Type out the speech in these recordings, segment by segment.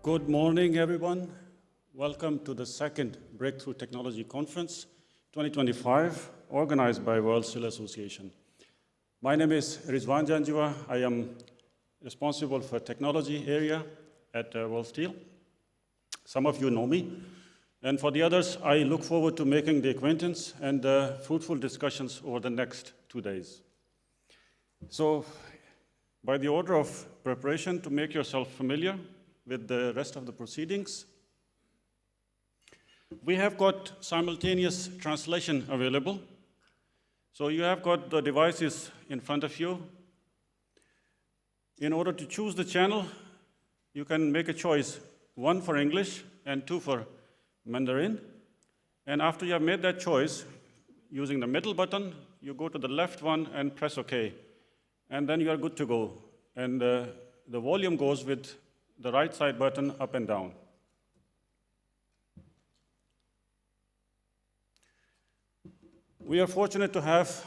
Good morning, everyone. Welcome to the second Breakthrough Technology Conference 2025, organized by World Steel Association. My name is Rizwan JANJUA. I am responsible for technology area at World Steel. Some of you know me. And for the others, I look forward to making the acquaintance and fruitful discussions over the next 2 days. So, by the order of preparation, to make yourself familiar with the rest of the proceedings, we have got simultaneous translation available. So you have got the devices in front of you. In order to choose the channel, you can make a choice, 1 for English and 2 for Mandarin. And after you have made that choice, using the middle button, you go to the left one and press OK. And then you are good to go. And the volume goes with the right side button up and down. We are fortunate to have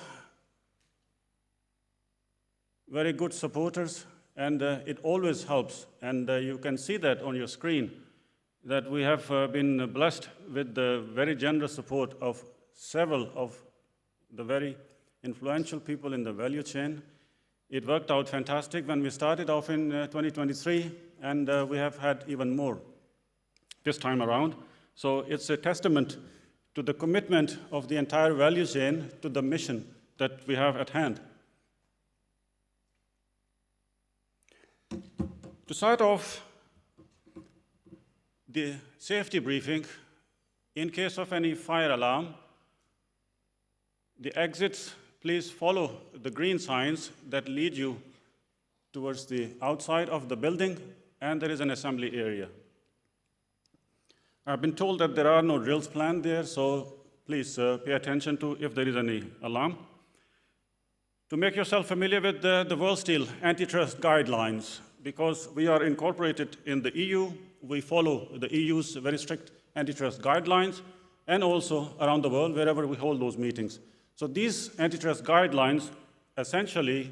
very good supporters, and it always helps. And you can see that on your screen, that we have been blessed with the very generous support of several of the very influential people in the value chain. It worked out fantastic when we started off in 2023, and we have had even more this time around. So it's a testament to the commitment of the entire value chain to the mission that we have at hand. To start off the safety briefing, in case of any fire alarm, the exits, please follow the green signs that lead you towards the outside of the building, and there is an assembly area. I've been told that there are no drills planned there, so please pay attention to if there is any alarm. To make yourself familiar with the World Steel antitrust guidelines, because we are incorporated in the EU, we follow the EU's very strict antitrust guidelines, and also around the world, wherever we hold those meetings. So these antitrust guidelines essentially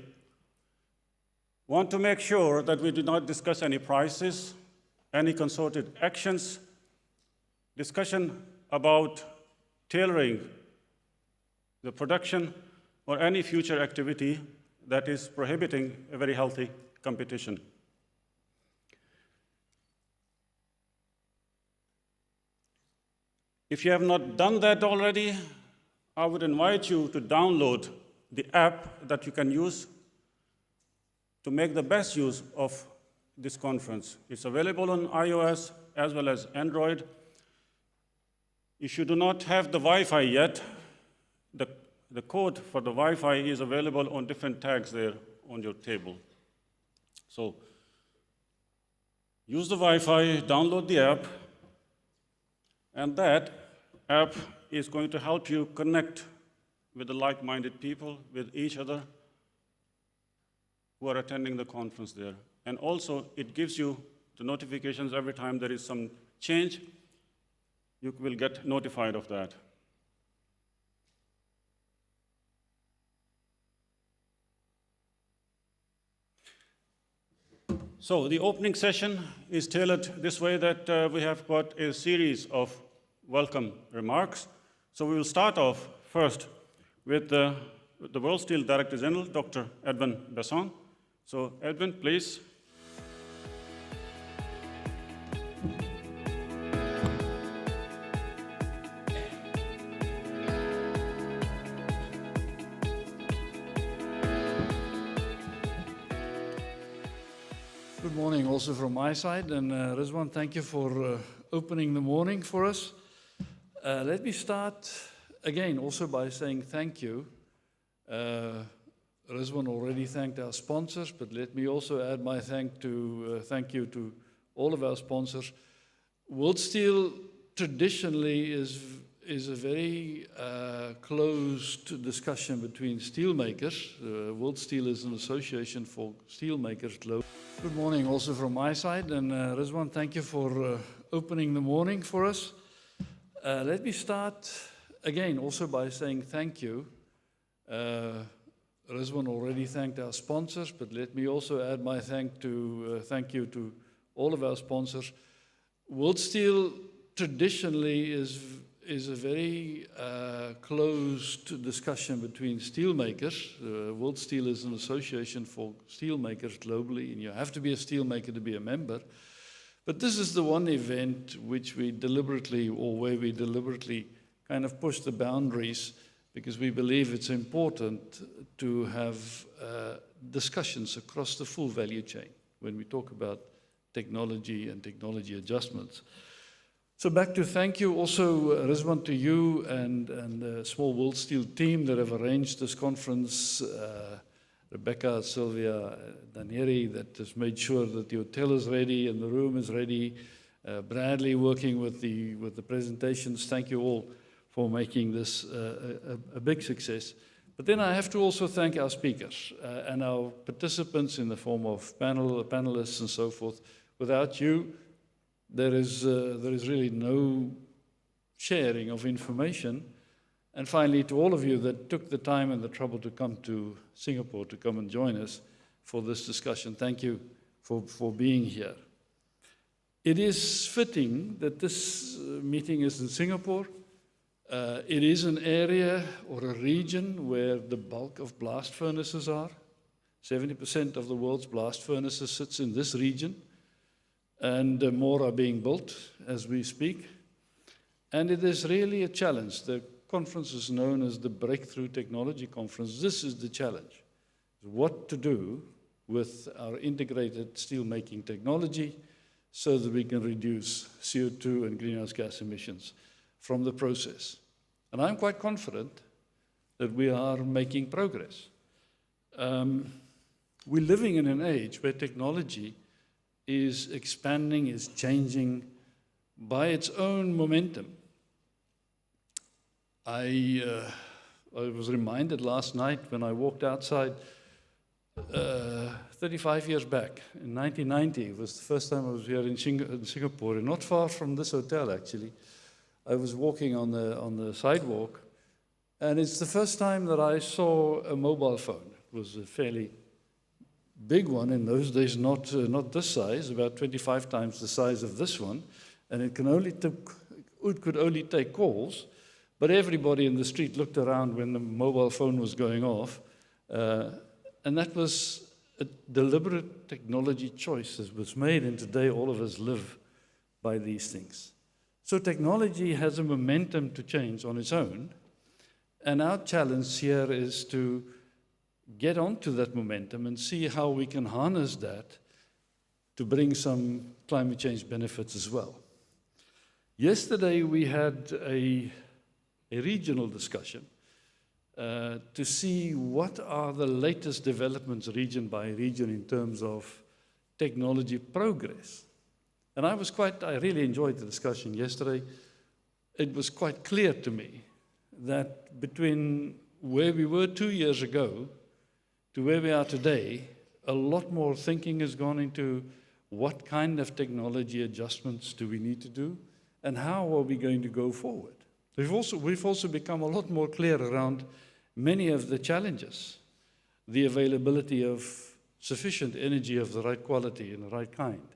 want to make sure that we do not discuss any prices, any consorted actions, discussion about tailoring the production, or any future activity that is prohibiting a very healthy competition. If you have not done that already, I would invite you to download the app that you can use to make the best use of this conference. It's available on iOS as well as Android. If you do not have the Wi-Fi yet, the code for the Wi-Fi is available on different tags there on your table. So use the Wi-Fi, download the app, and that app is going to help you connect with the like-minded people, with each other who are attending the conference there. And also, it gives you the notifications every time there is some change. You will get notified of that. So the opening session is tailored this way, that we have got a series of welcome remarks. So we will start off first with the World Steel Director General, Dr. Edwin BASSON. So Edwin, please. Good morning also from my side, and Rizwan, thank you for opening the morning for us. Let me start again also by saying thank you. Rizwan already thanked our sponsors, but let me also add my thank you to all of our sponsors. World Steel traditionally is a very closed discussion between steelmakers. World Steel is an association for steelmakers globally. Good morning also from my side, and Rizwan, thank you for opening the morning for us. Let me start again also by saying thank you. Rizwan already thanked our sponsors, but let me also add my thank you to all of our sponsors. World Steel traditionally is a very closed discussion between steelmakers. World Steel is an association for steelmakers globally, and you have to be a steelmaker to be a member. But this is the one event which we deliberately, or where we deliberately kind of push the boundaries, because we believe it's important to have discussions across the full value chain when we talk about technology and technology adjustments. So back to thank you also, Rizwan, to you and the small World Steel team that have arranged this conference, Rebecca, Sylvia, Danieri, that has made sure that the hotel is ready and the room is ready, Bradley working with the presentations. Thank you all for making this a big success. But then I have to also thank our speakers and our participants in the form of panelists and so forth. Without you, there is really no sharing of information. And finally, to all of you that took the time and the trouble to come to Singapore to come and join us for this discussion, thank you for being here. It is fitting that this meeting is in Singapore. It is an area or a region where the bulk of blast furnaces are. 70% of the world's blast furnaces sits in this region, and more are being built as we speak. And it is really a challenge. The conference is known as the Breakthrough Technology Conference. This is the challenge, what to do with our integrated steelmaking technology so that we can reduce CO2 and greenhouse gas emissions from the process. And I'm quite confident that we are making progress. We're living in an age where technology is expanding, is changing by its own momentum. I was reminded last night when I walked outside 35 years back, in 1990, it was the first time I was here in Singapore, and not far from this hotel actually. I was walking on the sidewalk, and it's the first time that I saw a mobile phone. It was a fairly big one in those days, not this size, about 25 times the size of this one, and it could only take calls. But everybody in the street looked around when the mobile phone was going off, and that was a deliberate technology choice that was made, and today all of us live by these things. So technology has a momentum to change on its own, and our challenge here is to get onto that momentum and see how we can harness that to bring some climate change benefits as well. Yesterday we had a regional discussion to see what are the latest developments region by region in terms of technology progress. And I really enjoyed the discussion yesterday. It was quite clear to me that between where we were 2 years ago to where we are today, a lot more thinking has gone into what kind of technology adjustments do we need to do, and how are we going to go forward. We've also become a lot more clear around many of the challenges, the availability of sufficient energy of the right quality and the right kind,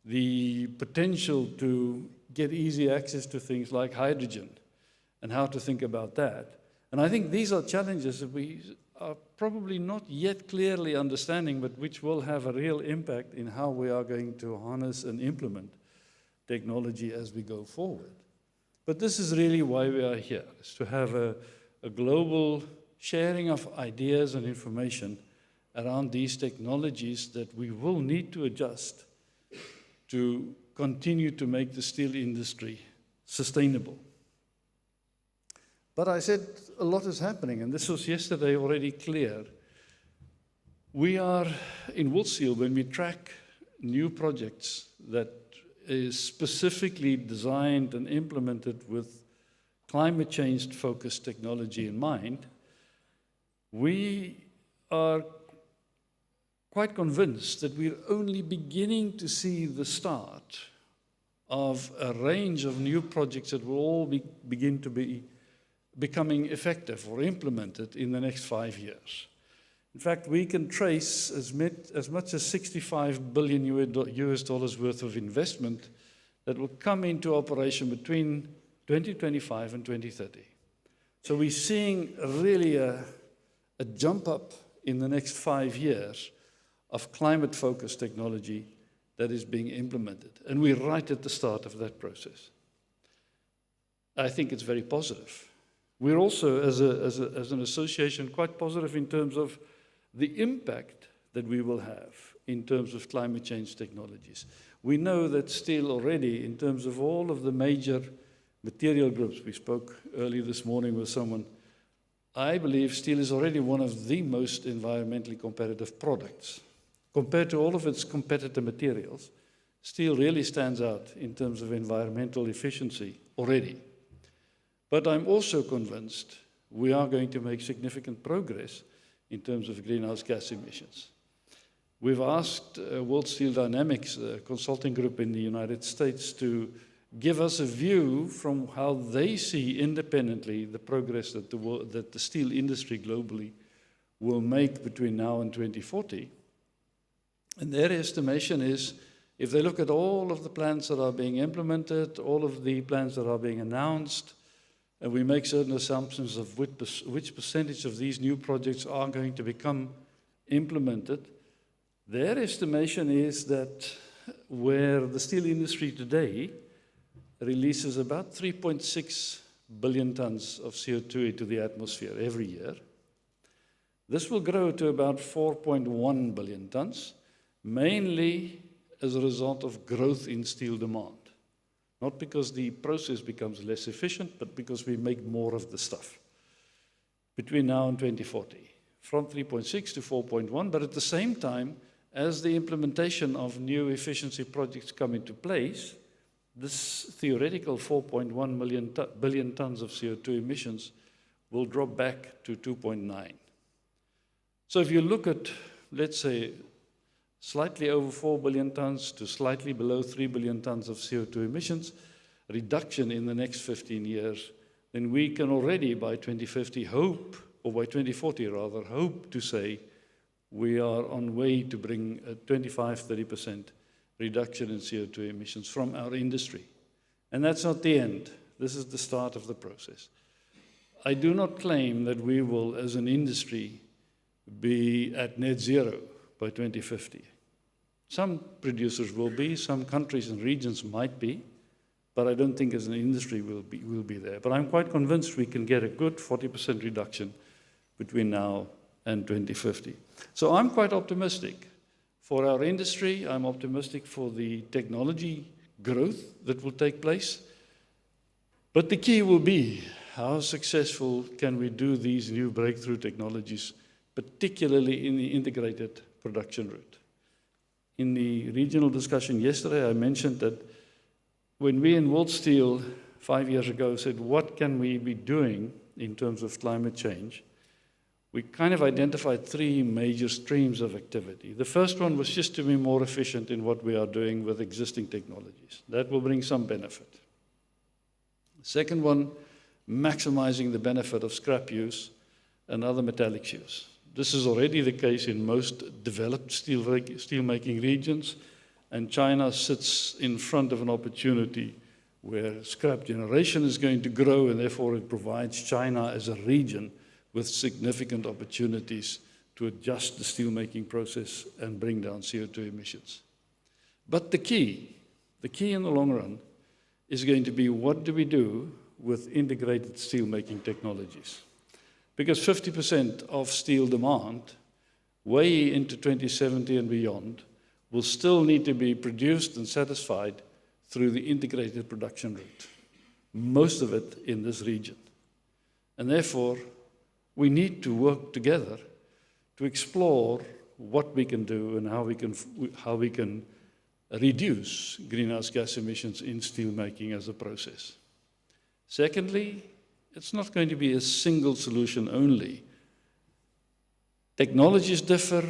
the potential to get easy access to things like hydrogen, and how to think about that. And I think these are challenges that we are probably not yet clearly understanding, but which will have a real impact in how we are going to harness and implement technology as we go forward. But this is really why we are here, is to have a global sharing of ideas and information around these technologies that we will need to adjust to continue to make the steel industry sustainable. But I said a lot is happening, and this was yesterday already clear. We are in World Steel, when we track new projects that is specifically designed and implemented with climate change focused technology in mind, we are quite convinced that we're only beginning to see the start of a range of new projects that will all begin to be becoming effective or implemented in the next 5 years. In fact, we can trace as much as $65 billion US worth of investment that will come into operation between 2025 and 2030. So we're seeing really a jump up in the next 5 years of climate-focused technology that is being implemented. And we're right at the start of that process. I think it's very positive. We're also, as an association, quite positive in terms of the impact that we will have in terms of climate change technologies. We know that steel already, in terms of all of the major material groups, we spoke earlier this morning with someone, I believe steel is already one of the most environmentally competitive products. Compared to all of its competitor materials, steel really stands out in terms of environmental efficiency already. But I'm also convinced we are going to make significant progress in terms of greenhouse gas emissions. We've asked World Steel Dynamics, a consulting group in the United States, to give us a view from how they see independently the progress that the steel industry globally will make between now and 2040. And their estimation is, if they look at all of the plans that are being implemented, all of the plans that are being announced, and we make certain assumptions of which percentage of these new projects are going to become implemented, their estimation is that where the steel industry today releases about 3.6 billion tons of CO2 into the atmosphere every year, this will grow to about 4.1 billion tons, mainly as a result of growth in steel demand. Not because the process becomes less efficient, but because we make more of the stuff between now and 2040, from 3.6 to 4.1, but at the same time, as the implementation of new efficiency projects come into place, this theoretical 4.1 billion tons of CO2 emissions will drop back to 2.9. So if you look at, let's say, slightly over 4 billion tons to slightly below 3 billion tons of CO2 emissions, reduction in the next 15 years, then we can already by 2050 hope, or by 2040 rather, hope to say we are on way to bring a 25–30% reduction in CO2 emissions from our industry. And that's not the end. This is the start of the process. I do not claim that we will, as an industry, be at net zero by 2050. Some producers will be, some countries and regions might be, but I don't think as an industry we'll be there. But I'm quite convinced we can get a good 40% reduction between now and 2050. So I'm quite optimistic for our industry. I'm optimistic for the technology growth that will take place. But the key will be how successful can we do these new breakthrough technologies, particularly in the integrated production route. In the regional discussion yesterday, I mentioned that when we in World Steel 5 years ago said, what can we be doing in terms of climate change? We kind of identified 3 major streams of activity. The first one was just to be more efficient in what we are doing with existing technologies. That will bring some benefit. The second one, maximizing the benefit of scrap use and other metallics use. This is already the case in most developed steelmaking regions, and China sits in front of an opportunity where scrap generation is going to grow, and therefore it provides China as a region with significant opportunities to adjust the steelmaking process and bring down CO2 emissions. But the key in the long run is going to be, what do we do with integrated steelmaking technologies? Because 50% of steel demand, way into 2070 and beyond, will still need to be produced and satisfied through the integrated production route, most of it in this region. And therefore, we need to work together to explore what we can do and how we can reduce greenhouse gas emissions in steelmaking as a process. Secondly, it's not going to be a single solution only. Technologies differ,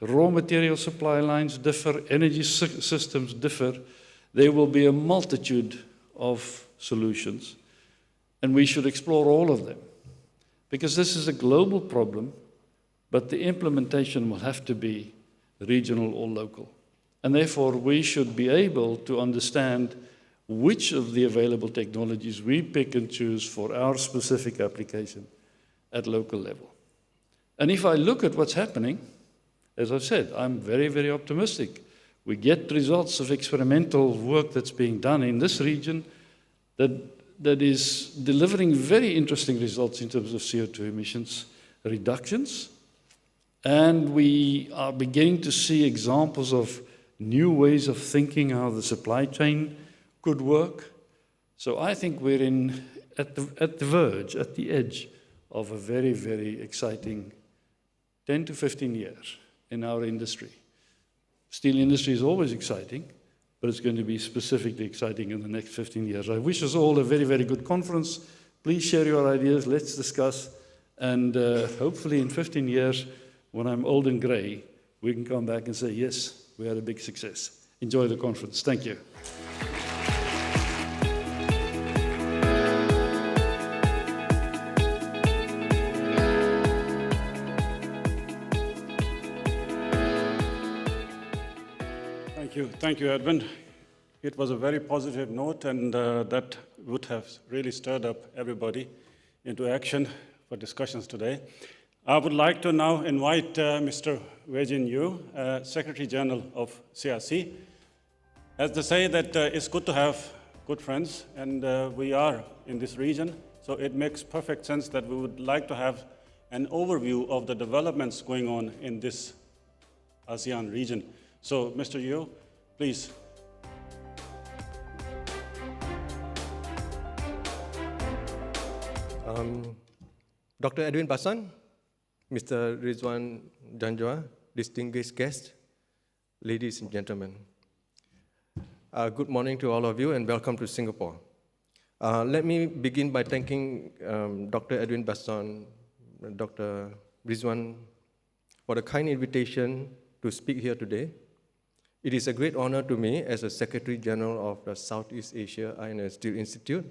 raw material supply lines differ, energy systems differ. There will be a multitude of solutions, and we should explore all of them. Because this is a global problem, but the implementation will have to be regional or local. And therefore, we should be able to understand which of the available technologies we pick and choose for our specific application at local level. And if I look at what's happening, as I've said, I'm very, very optimistic. We get results of experimental work that's being done in this region that is delivering very interesting results in terms of CO2 emissions reductions. And we are beginning to see examples of new ways of thinking how the supply chain could work. So I think we're at the verge, at the edge of a very, very exciting 10 to 15 years in our industry. Steel industry is always exciting, but it's going to be specifically exciting in the next 15 years. I wish us all a very, very good conference. Please share your ideas, let's discuss, and hopefully in 15 years, when I'm old and gray, we can come back and say, yes, we had a big success. Enjoy the conference. Thank you. Thank you, Edwin. It was a very positive note, and that would have really stirred up everybody into action for discussions today. I would like to now invite Mr. Wei-Jin Yu, Secretary General of SEAISI. As they say that it's good to have good friends, and we are in this region, so it makes perfect sense that we would like to have an overview of the developments going on in this ASEAN region. So, Mr. Yu, please. Dr. Edwin BASSON, Mr. Rizwan JANJUA, distinguished guests, ladies and gentlemen. Good morning to all of you and welcome to Singapore. Let me begin by thanking Dr. Edwin BASSON, Dr. Rizwan for the kind invitation to speak here today. It is a great honor to me as a Secretary General of the Southeast Asia Iron and Steel Institute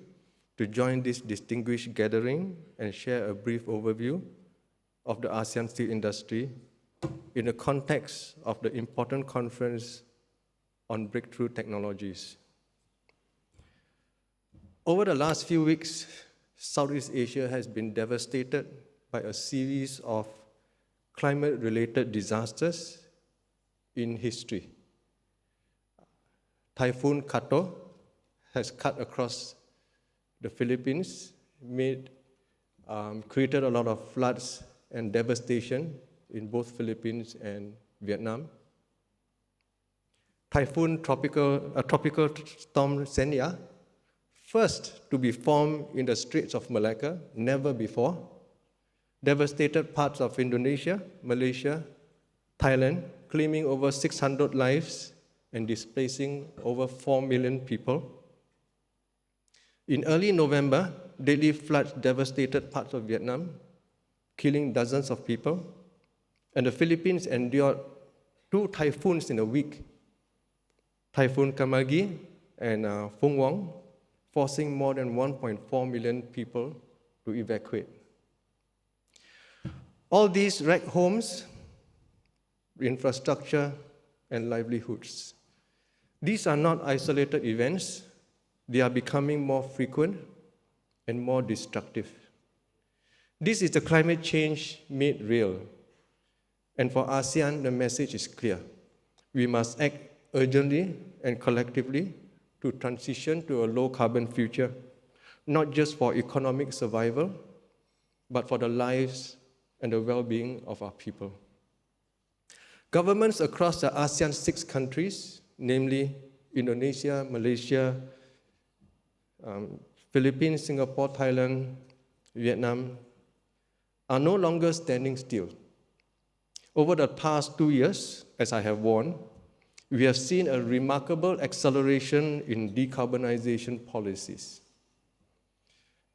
to join this distinguished gathering and share a brief overview of the ASEAN steel industry in the context of the important conference on breakthrough technologies. Over the last few weeks, Southeast Asia has been devastated by a series of climate-related disasters in history. Typhoon Kato has cut across the Philippines, created a lot of floods and devastation in both Philippines and Vietnam. Tropical storm Senya, first to be formed in the Straits of Malacca, never before, devastated parts of Indonesia, Malaysia, Thailand, claiming over 600 lives and displacing over 4 million people. In early November, deadly floods devastated parts of Vietnam, killing dozens of people, and the Philippines endured 2 typhoons in a week, Typhoon Kamagi and Phung Wong, forcing more than 1.4 million people to evacuate. All these wrecked homes, infrastructure, and livelihoods. These are not isolated events. They are becoming more frequent and more destructive. This is the climate change made real. And for ASEAN, the message is clear. We must act urgently and collectively to transition to a low-carbon future, not just for economic survival, but for the lives and the well-being of our people. Governments across the ASEAN 6 countries, namely Indonesia, Malaysia, Philippines, Singapore, Thailand, Vietnam, are no longer standing still. Over the past 2 years, as I have warned, we have seen a remarkable acceleration in decarbonization policies.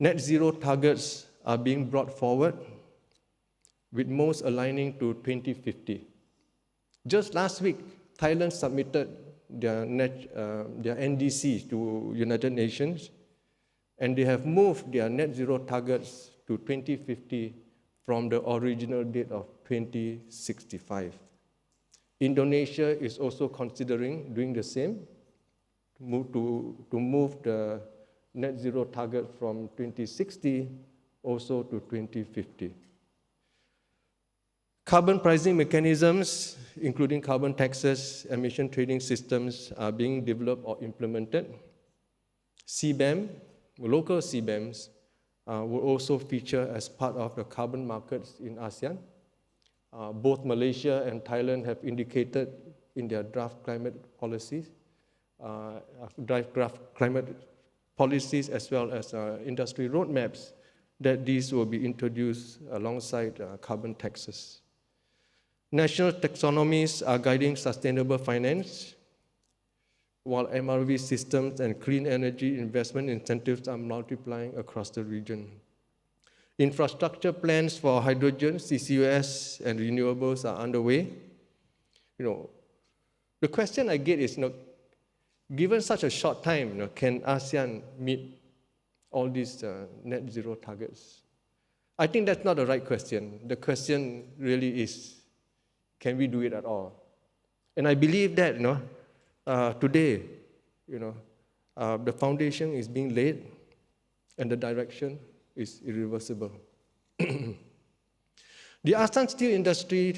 Net zero targets are being brought forward, with most aligning to 2050. Just last week, Thailand submitted their NDC to United Nations, and they have moved their net zero targets to 2050 from the original date of 2065. Indonesia is also considering doing the same. to move the net zero target from 2060 also to 2050. Carbon pricing mechanisms, including carbon taxes, emission trading systems, are being developed or implemented. CBAM, local CBAMs, will also feature as part of the carbon markets in ASEAN. Both Malaysia and Thailand have indicated in their draft climate policies, as well as industry roadmaps, that these will be introduced alongside carbon taxes. National taxonomies are guiding sustainable finance, while MRV systems and clean energy investment incentives are multiplying across the region. Infrastructure plans for hydrogen, CCUS, and renewables are underway. The question I get is, given such a short time, can ASEAN meet all these net zero targets? I think that's not the right question. The question really is, can we do it at all? And I believe that today, the foundation is being laid and the direction is irreversible. The ASEAN steel industry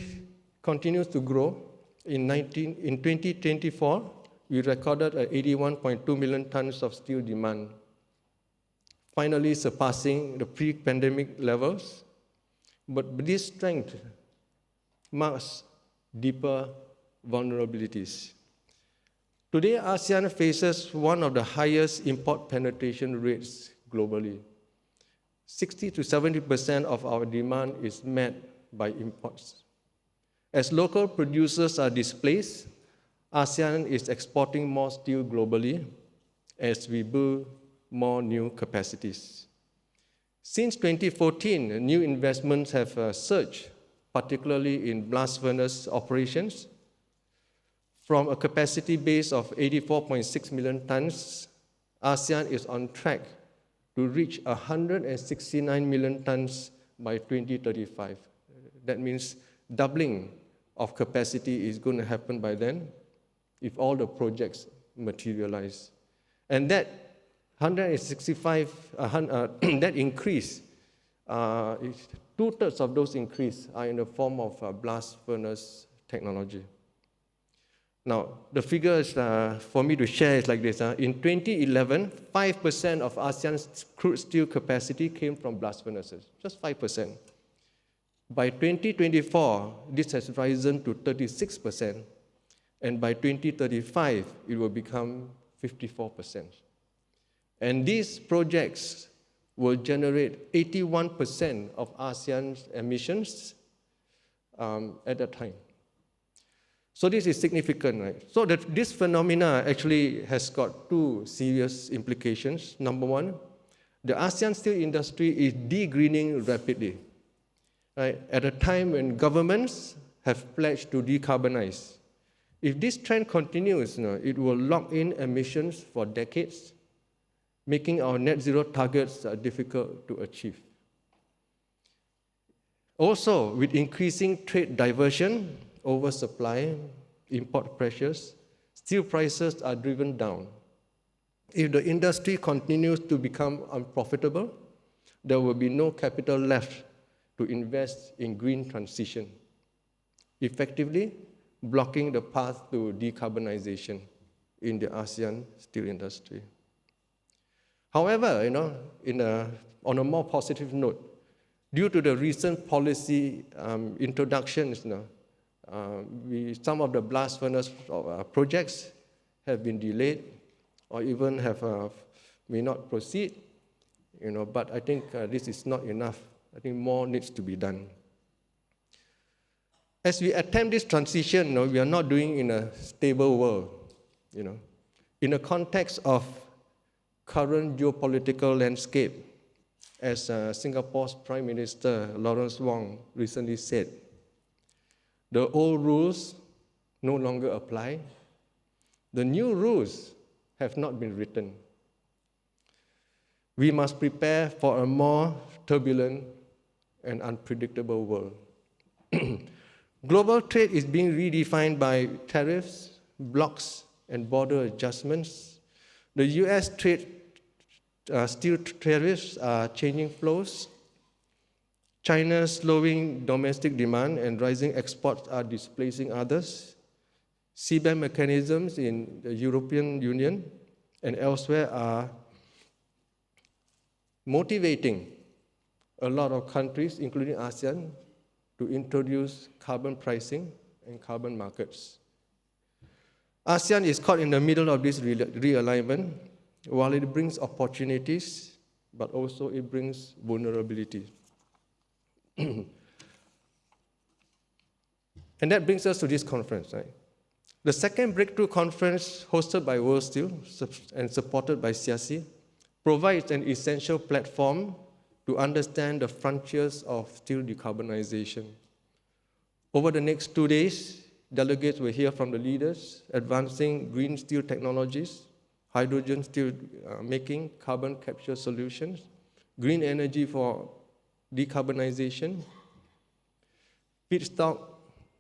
continues to grow. In 2024, we recorded 81.2 million tons of steel demand, finally surpassing the pre-pandemic levels. But this strength marks deeper vulnerabilities. Today, ASEAN faces one of the highest import penetration rates globally. 60 to 70% of our demand is met by imports. As local producers are displaced, ASEAN is exporting more steel globally as we build more new capacities. Since 2014, new investments have surged, particularly in blast furnace operations. From a capacity base of 84.6 million tons, ASEAN is on track to reach 169 million tons by 2035. That means doubling of capacity is going to happen by then if all the projects materialize. And that 165, that increase, two-thirds of those increase are in the form of blast furnace technology. Now, the figures for me to share is like this. In 2011, 5% of ASEAN's crude steel capacity came from blast furnaces, just 5%. By 2024, this has risen to 36%, and by 2035, it will become 54%. And these projects will generate 81% of ASEAN's emissions at that time. So this is significant, right? So this phenomena actually has got two serious implications. Number one, the ASEAN steel industry is de-greening rapidly, right? At a time when governments have pledged to decarbonize. If this trend continues, it will lock in emissions for decades, making our net zero targets difficult to achieve. Also, with increasing trade diversion, oversupply, import pressures, steel prices are driven down. If the industry continues to become unprofitable, there will be no capital left to invest in green transition, effectively blocking the path to decarbonization in the ASEAN steel industry. However, on a more positive note, due to the recent policy introductions, some of the blast furnace projects have been delayed or even may not proceed, but I think this is not enough. I think more needs to be done. As we attempt this transition, we are not doing in a stable world. In the context of current geopolitical landscape, as Singapore's Prime Minister Lawrence Wong recently said, the old rules no longer apply. The new rules have not been written. We must prepare for a more turbulent and unpredictable world. Global trade is being redefined by tariffs, blocks, and border adjustments, The US steel tariffs are changing flows. China's slowing domestic demand and rising exports are displacing others. CBAM mechanisms in the European Union and elsewhere are motivating a lot of countries, including ASEAN, to introduce carbon pricing and carbon markets. ASEAN is caught in the middle of this realignment. While it brings opportunities, but also it brings vulnerability. And that brings us to this conference, right? The second breakthrough conference hosted by WorldSteel and supported by SEAISI provides an essential platform to understand the frontiers of steel decarbonization. Over the next 2 days, delegates will hear from the leaders advancing green steel technologies, hydrogen steel making, carbon capture solutions, green energy for decarbonization, feedstock,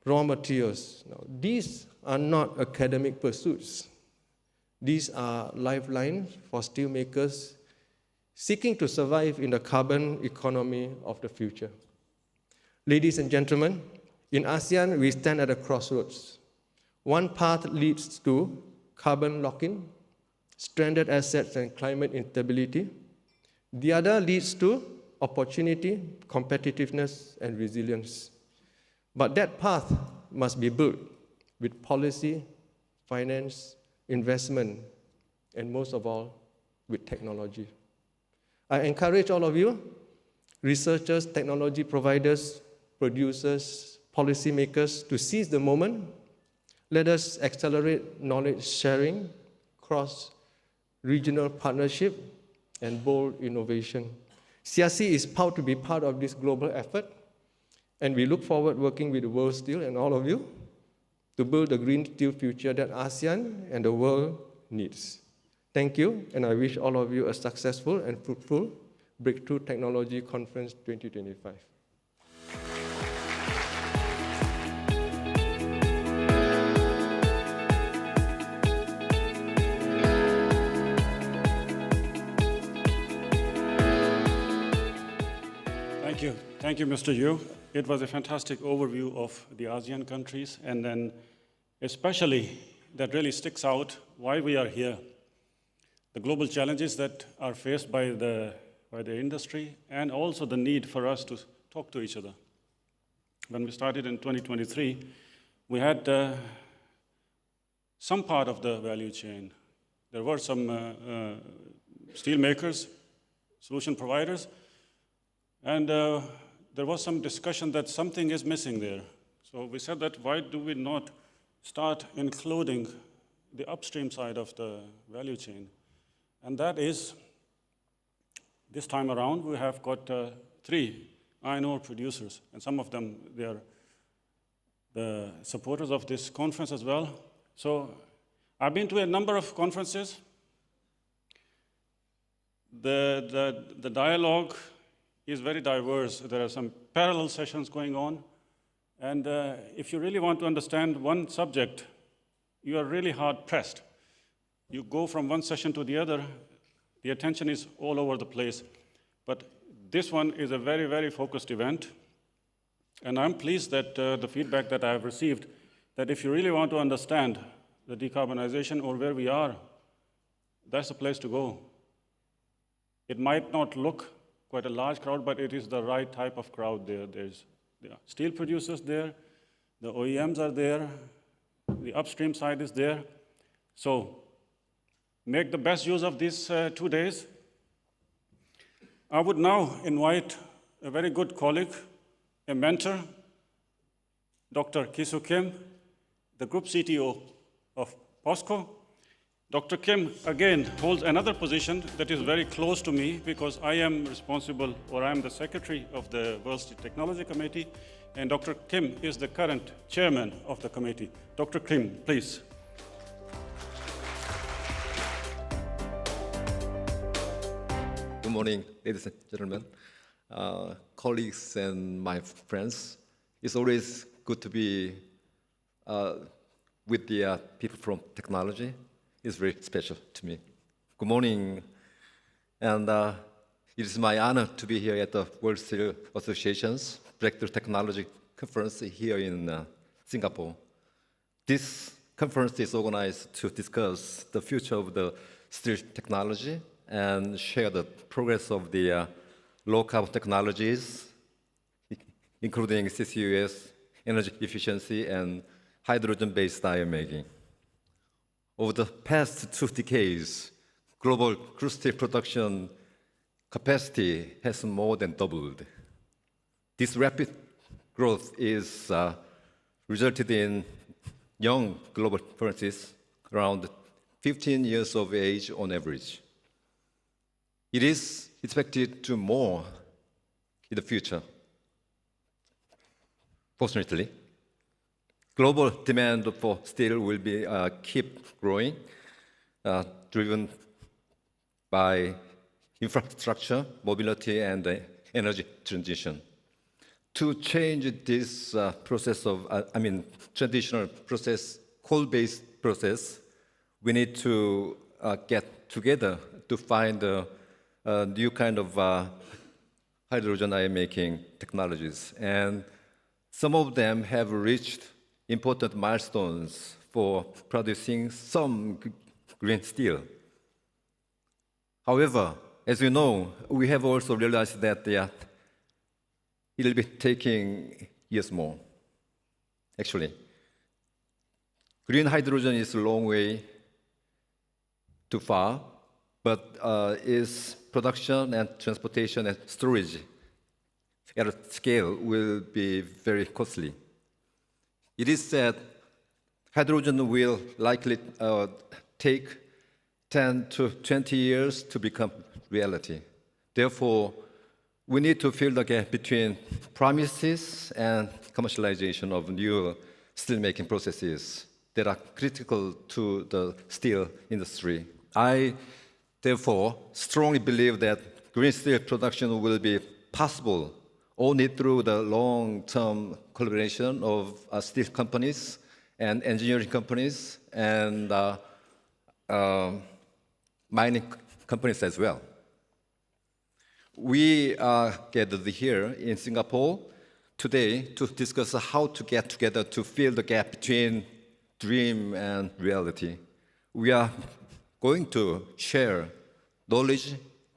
raw materials. Now, these are not academic pursuits. These are lifelines for steelmakers seeking to survive in the carbon economy of the future. Ladies and gentlemen, in ASEAN, we stand at a crossroads. One path leads to carbon lock-in, stranded assets and climate instability. The other leads to opportunity, competitiveness, and resilience. But that path must be built with policy, finance, investment, and most of all, with technology. I encourage all of you, researchers, technology providers, producers, policymakers, to seize the moment. Let us accelerate knowledge sharing, cross-regional partnership, and bold innovation. SEAISI is proud to be part of this global effort, and we look forward working with WorldSteel and all of you to build the green steel future that ASEAN and the world needs. Thank you, and I wish all of you a successful and fruitful Breakthrough Technology Conference 2025. Thank you, Mr. Yu. It was a fantastic overview of the ASEAN countries, and then especially that really sticks out why we are here. The global challenges that are faced by the industry, and also the need for us to talk to each other. When we started in 2023, we had some part of the value chain. There were some steel makers, solution providers, and there was some discussion that something is missing there. So we said that why do we not start including the upstream side of the value chain? And that is, this time around, we have got 3 iron ore producers, and some of them, they are the supporters of this conference as well. So I've been to a number of conferences. The dialogue is very diverse. There are some parallel sessions going on. And if you really want to understand one subject, you are really hard pressed. You go from one session to the other, the attention is all over the place. But this one is a very, very focused event. And I'm pleased that the feedback that I have received, that if you really want to understand the decarbonization or where we are, that's the place to go. It might not look quite a large crowd, but it is the right type of crowd there. There are steel producers there, the OEMs are there, the upstream side is there. So make the best use of these 2 days. I would now invite a very good colleague, a mentor, Dr. Kisoo Kim, the Group CTO of POSCO. Dr. Kim, again, holds another position that is very close to me because I am responsible, or I am the secretary of the World Steel Technology Committee, and Dr. Kim is the current chairman of the committee. Dr. Kim, please. Good morning, ladies and gentlemen, colleagues and my friends. It's always good to be with the people from technology. It's very special to me. Good morning. And it is my honor to be here at the World Steel Association's Breakthrough Technology Conference here in Singapore. This conference is organized to discuss the future of the steel technology and share the progress of the low-carbon technologies, including CCUS, energy efficiency, and hydrogen-based iron making. Over the past 2 decades, global crude steel production capacity has more than doubled. This rapid growth is resulted in young global furnaces around 15 years of age on average. It is expected to more in the future. Fortunately, global demand for steel will be keep growing, driven by infrastructure, mobility, and energy transition. To change this process of, traditional process, coal-based process, we need to get together to find a new kind of hydrogen iron making technologies. And some of them have reached important milestones for producing some green steel. However, as you know, we have also realized that it will be taking years more. Actually, green hydrogen is a long way too far, but its production and transportation and storage at a scale will be very costly. It is said hydrogen will likely take 10 to 20 years to become reality. Therefore, we need to fill the gap between promises and commercialization of new steelmaking processes that are critical to the steel industry. I, therefore, strongly believe that green steel production will be possible only through the long-term collaboration of steel companies and engineering companies and mining companies as well. We are gathered here in Singapore today to discuss how to get together to fill the gap between dream and reality. We are going to share knowledge,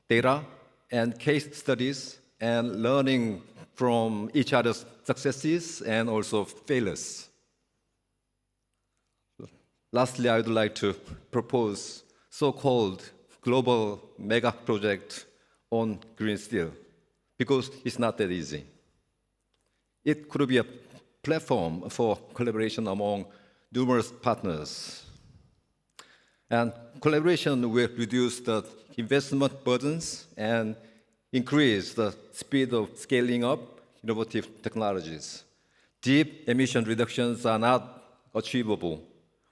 data, and case studies and learning from each other's successes and also failures. Lastly, I would like to propose so-called global mega project on green steel, because it's not that easy. It could be a platform for collaboration among numerous partners. And collaboration will reduce the investment burdens and increase the speed of scaling up innovative technologies. Deep emission reductions are not achievable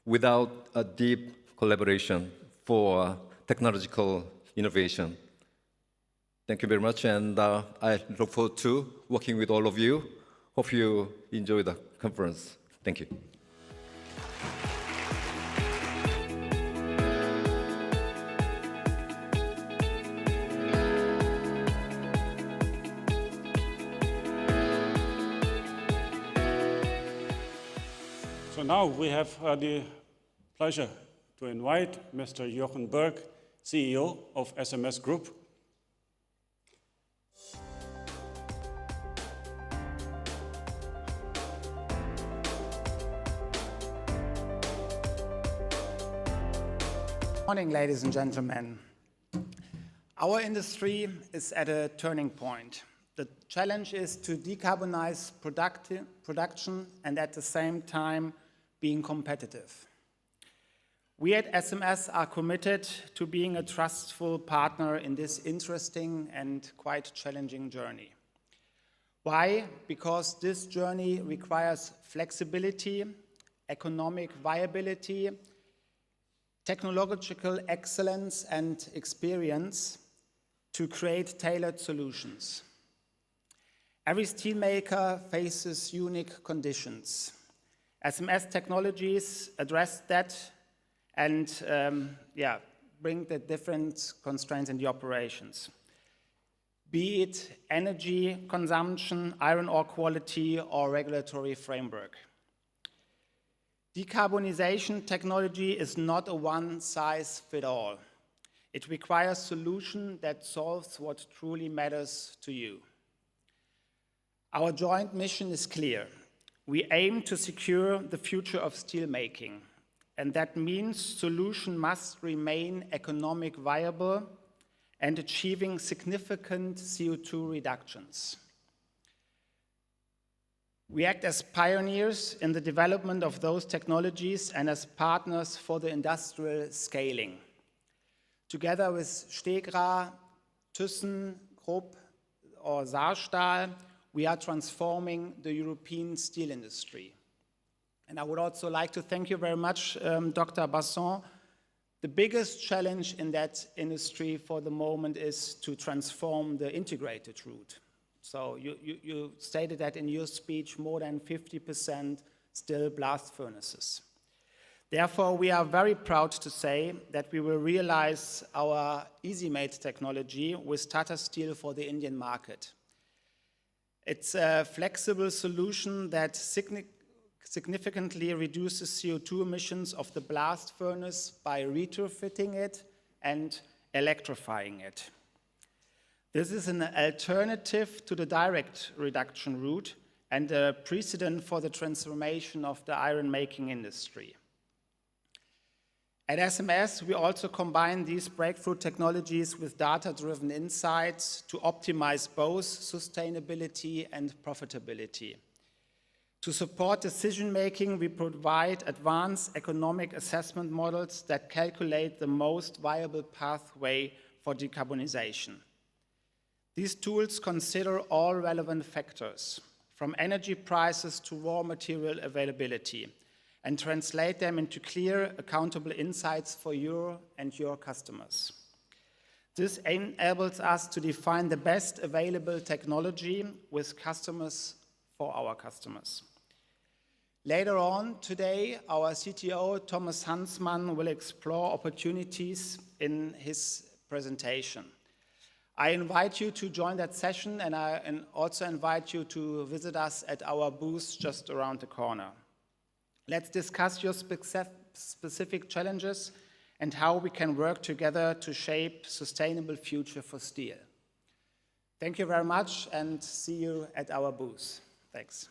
without a deep collaboration for technological innovation. Thank you very much, and I look forward to working with all of you. Hope you enjoy the conference. Thank you. So now we have the pleasure to invite Mr. Jochen BURG, CEO of SMS Group. Morning, ladies and gentlemen. Our industry is at a turning point. The challenge is to decarbonize production and at the same time being competitive. We at SMS are committed to being a trustful partner in this interesting and quite challenging journey. Why? Because this journey requires flexibility, economic viability, technological excellence and experience to create tailored solutions. Every steelmaker faces unique conditions. SMS technologies address that and bring the different constraints in the operations, be it energy consumption, iron ore quality, or regulatory framework. Decarbonization technology is not a one-size-fits-all. It requires a solution that solves what truly matters to you. Our joint mission is clear. We aim to secure the future of steelmaking, and that means solution must remain economic viable and achieving significant CO2 reductions. We act as pioneers in the development of those technologies and as partners for the industrial scaling. Together with Stegra, Thyssen, Krupp, or Saarstahl, we are transforming the European steel industry. And I would also like to thank you very much, Dr. Basson. The biggest challenge in that industry for the moment is to transform the integrated route. So you stated that in your speech, more than 50% still blast furnaces. Therefore, we are very proud to say that we will realize our EasyMate technology with Tata Steel for the Indian market. It's a flexible solution that significantly reduces CO2 emissions of the blast furnace by retrofitting it and electrifying it. This is an alternative to the direct reduction route and a precedent for the transformation of the iron-making industry. At SMS, we also combine these breakthrough technologies with data-driven insights to optimize both sustainability and profitability. To support decision-making, we provide advanced economic assessment models that calculate the most viable pathway for decarbonization. These tools consider all relevant factors, from energy prices to raw material availability, and translate them into clear, accountable insights for you and your customers. This enables us to define the best available technology with customers for our customers. Later on today, our CTO, Thomas Hansmann, will explore opportunities in his presentation. I invite you to join that session, and I also invite you to visit us at our booth just around the corner. Let's discuss your specific challenges and how we can work together to shape a sustainable future for steel. Thank you very much, and see you at our booth. Thanks.